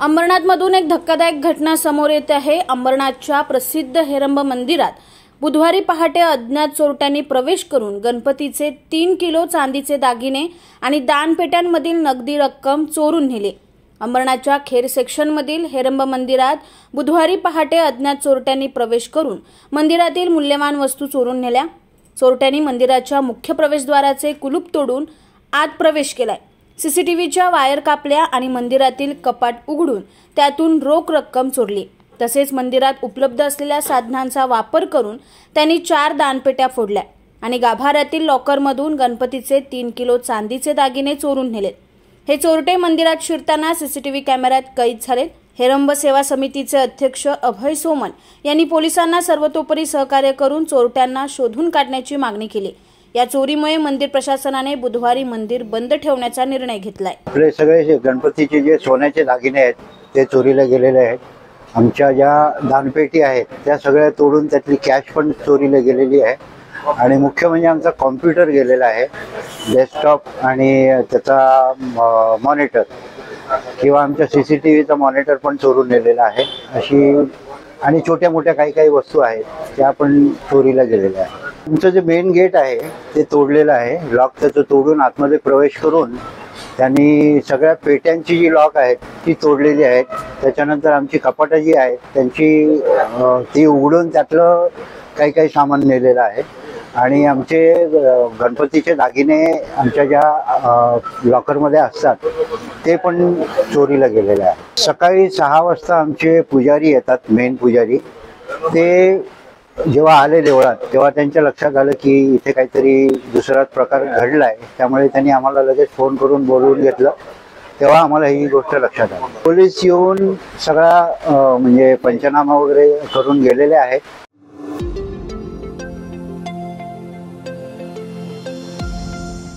अंबरनाथमधून एक धक्कादायक घटना समोर येते आहे। अंबरनाथच्या प्रसिद्ध हेरंब मंदिरात बुधवारी पहाटे अज्ञात चोरट्यांनी प्रवेश करून गणपतीचे 3 किलो चांदीचे दागिने आणि दानपेट्यांमधील नगदी रक्कम चोरून नेली। अंबरनाथच्या खेर सेक्शनमधील हेरंब मंदिरात बुधवारी पहाटे अज्ञात चोरट्यांनी प्रवेश करून मंदिरातील मूल्यवान वस्तू चोरून नेल्या। चोरट्यांनी मंदिराच्या मुख्य प्रवेशद्वाराचे कुलूप तोडून आत प्रवेश केलाय। सीसीटीव्हीच्या वायर कापल्या आणि मंदिरातील कपाट उघडून त्यातून रोख रक्कम चोरली। तसेच मंदिरात उपलब्ध असलेल्या साधनांचा वापर करून त्यांनी 4 दानपेट्या फोडल्या आणि गाभाऱ्यातील लॉकरमधून गणपतीचे 3 किलो चांदीचे दागिने चोरून नेले। हे चोरटे मंदिरात शिरताना सीसीटीव्ही कॅमेऱ्यात कैद झाले। हेरंब सेवा समितीचे अध्यक्ष अभय सोमन यांनी पोलिसांना सर्वतोपरी सहकार्य करून चोरट्यांना शोधून काढण्याची मागणी केली। या चोरीमुळे मंदिर प्रशासनाने बुधवारी मंदिर बंद ठेवण्याचा निर्णय घेतलाय। आपले सगळे गणपतीचे जे सोन्याचे दागिने आहेत ते चोरीला गेलेले आहेत। आमच्या ज्या दानपेटी आहेत त्या सगळ्या तोडून त्यातली कॅश पण चोरीला गेलेली आहे आणि मुख्य म्हणजे आमचा कॉम्प्युटर गेलेला आहे, डेस्कटॉप आणि त्याचा मॉनिटर किंवा आमच्या सीसीटीव्हीचा मॉनिटर पण चोरून नेलेला आहे। अशी आणि छोट्या मोठ्या काही वस्तू आहेत त्या पण चोरीला गेलेल्या आहेत। तुमचं जे मेन गेट आहे ते तोडलेलं आहे, लॉक त्याचं तोडून आतमध्ये प्रवेश करून त्यांनी सगळ्या पेट्यांची जी लॉक आहेत ती तोडलेली आहेत। त्याच्यानंतर आमची कपाटं जी आहेत त्यांची ती उघडून त्यातलं काही सामान नेलेलं आहे आणि आमचे गणपतीचे दागिने आमच्या ज्या लॉकरमध्ये असतात ते पण चोरीला गेलेले आहे। सकाळी 6 वाजता आमचे पुजारी येतात, मेन पुजारी, ते जेव्हा आले देवळात तेव्हा त्यांच्या लक्षात आलं की इथे काहीतरी दुसराच प्रकार घडलाय। त्यामुळे त्यांनी आम्हाला लगेच फोन करून बोलवून घेतलं, तेव्हा आम्हाला ही गोष्ट लक्षात आली। पोलीस येऊन सगळा म्हणजे पंचनामा वगैरे करून गेलेले आहेत।